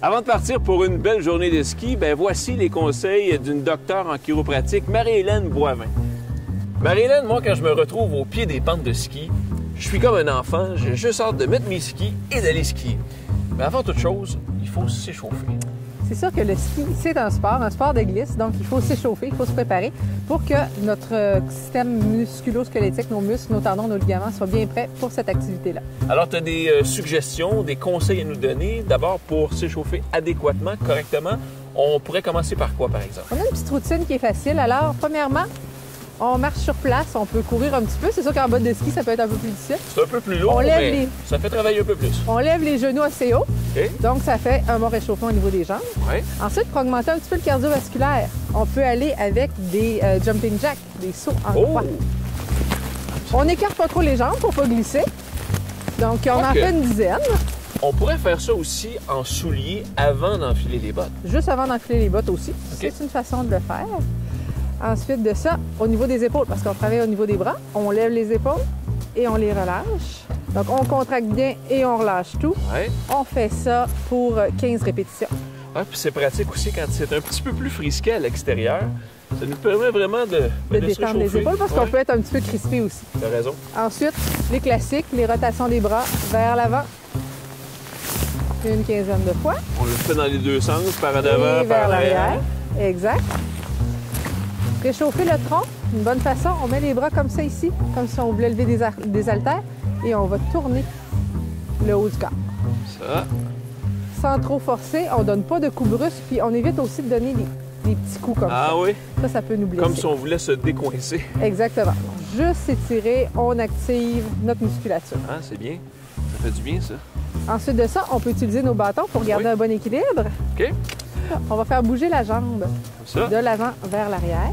Avant de partir pour une belle journée de ski, ben voici les conseils d'une docteure en chiropratique, Marie-Hélène Boivin. Marie-Hélène, moi, quand je me retrouve au pied des pentes de ski, je suis comme un enfant, j'ai juste hâte de mettre mes skis et d'aller skier. Mais avant toute chose, il faut s'échauffer. C'est sûr que le ski, c'est un sport de glisse, donc il faut s'échauffer, il faut se préparer pour que notre système musculo-squelettique, nos muscles, nos tendons, nos ligaments soient bien prêts pour cette activité-là. Alors, tu as des suggestions, des conseils à nous donner. D'abord, pour s'échauffer adéquatement, correctement, on pourrait commencer par quoi, par exemple? On a une petite routine qui est facile. Alors, premièrement, on marche sur place, on peut courir un petit peu. C'est sûr qu'en bas de ski, ça peut être un peu plus difficile. C'est un peu plus lourd, mais ça fait travailler un peu plus. On lève les genoux assez haut, donc ça fait un bon réchauffement au niveau des jambes. Ouais. Ensuite, pour augmenter un petit peu le cardiovasculaire, on peut aller avec des jumping jacks, des sauts en croix. On n'écarte pas trop les jambes pour pas glisser. Donc, on en fait une dizaine. On pourrait faire ça aussi en souliers avant d'enfiler les bottes. Juste avant d'enfiler les bottes aussi. C'est une façon de le faire. Ensuite de ça, au niveau des épaules, parce qu'on travaille au niveau des bras, on lève les épaules et on les relâche. Donc, on contracte bien et on relâche tout. Ouais. On fait ça pour 15 répétitions. Ouais, puis c'est pratique aussi quand c'est un petit peu plus frisqué à l'extérieur. Ça nous permet vraiment de détendre les épaules parce qu'on peut être un petit peu crispé aussi. T'as raison. Ensuite, les classiques, les rotations des bras vers l'avant. Une quinzaine de fois. On le fait dans les deux sens, par en avant, par en arrière. Exact. Réchauffer le tronc, une bonne façon, on met les bras comme ça ici, comme si on voulait lever des haltères, et on va tourner le haut du corps. Ça. Sans trop forcer, on donne pas de coups brusques, puis on évite aussi de donner des petits coups comme ça. Ah oui? Ça peut nous blesser. Comme si on voulait se décoincer. Exactement. Juste s'étirer, on active notre musculature. Ah, c'est bien. Ça fait du bien, ça. Ensuite de ça, on peut utiliser nos bâtons pour garder un bon équilibre. OK. On va faire bouger la jambe Comme ça. de l'avant vers l'arrière.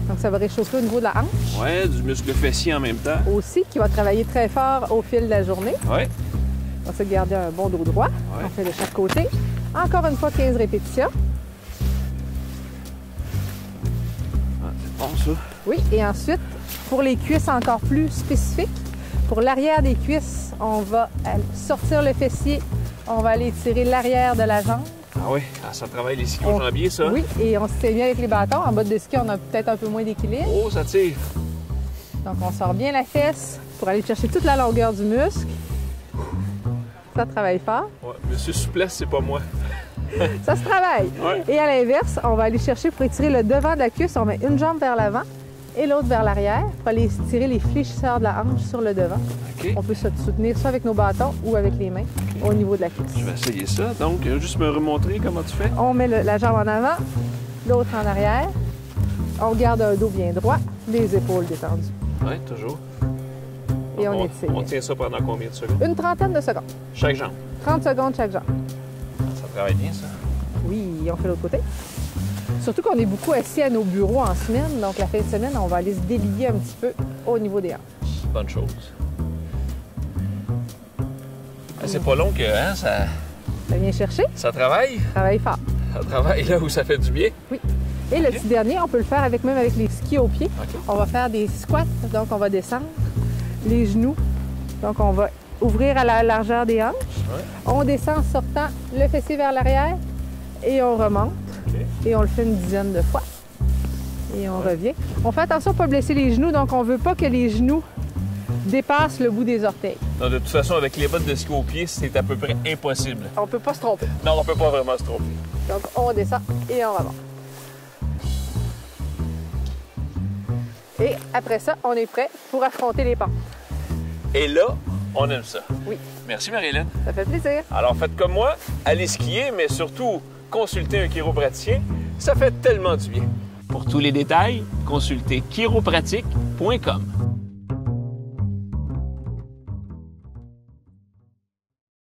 Donc, ça va réchauffer au niveau de la hanche. Oui, du muscle fessier en même temps. Aussi, qui va travailler très fort au fil de la journée. Oui. On va se garder un bon dos droit. Ouais. On fait de chaque côté. Encore une fois, 15 répétitions. Ah, c'est bon, ça. Oui, et ensuite, pour les cuisses encore plus spécifiques, pour l'arrière des cuisses, on va sortir le fessier. On va aller tirer l'arrière de la jambe. Ah oui, ça travaille les ischio-jambiers, ça. Oui, et on se tient bien avec les bâtons. En botte de ski, on a peut-être un peu moins d'équilibre. Oh, ça tire. Donc, on sort bien la fesse pour aller chercher toute la longueur du muscle. Ça travaille fort. Ouais, monsieur souplesse, c'est pas moi. Ça se travaille. Ouais. Et à l'inverse, on va aller chercher pour étirer le devant de la cuisse. On met une jambe vers l'avant et l'autre vers l'arrière pour aller tirer les fléchisseurs de la hanche sur le devant. OK. On peut se soutenir soit avec nos bâtons ou avec les mains au niveau de la cuisse. Je vais essayer ça. Donc, juste me remontrer comment tu fais. On met la jambe en avant, l'autre en arrière. On garde un dos bien droit, les épaules détendues. Oui, toujours. Et on étire. On tient ça pendant combien de secondes? Une trentaine de secondes. Chaque jambe. 30 secondes chaque jambe. Ça travaille bien, ça. Oui, on fait l'autre côté. Surtout qu'on est beaucoup assis à nos bureaux en semaine, donc la fin de semaine, on va aller se délier un petit peu au niveau des hanches. Bonne chose. C'est pas long que ça Ça vient chercher, travaille. travaille fort. Ça travaille là où ça fait du bien. Oui. Et le petit dernier, on peut le faire même avec les skis au pied. OK. On va faire des squats, donc on va descendre les genoux. Donc on va ouvrir à la largeur des hanches. Ouais. On descend en sortant le fessier vers l'arrière et on remonte. OK. Et on le fait une dizaine de fois. Et on revient. On fait attention à ne pas blesser les genoux, donc on ne veut pas que les genoux dépassent le bout des orteils. Non, de toute façon, avec les bottes de ski au pied, c'est à peu près impossible. On ne peut pas se tromper. Non, on peut pas vraiment se tromper. Donc on descend et on remonte. Et après ça, on est prêt pour affronter les pentes. Et là, on aime ça. Oui. Merci, Marie-Hélène. Ça fait plaisir. Alors, faites comme moi, allez skier, mais surtout, consultez un chiropraticien. Ça fait tellement du bien. Pour tous les détails, consultez chiropratique.com.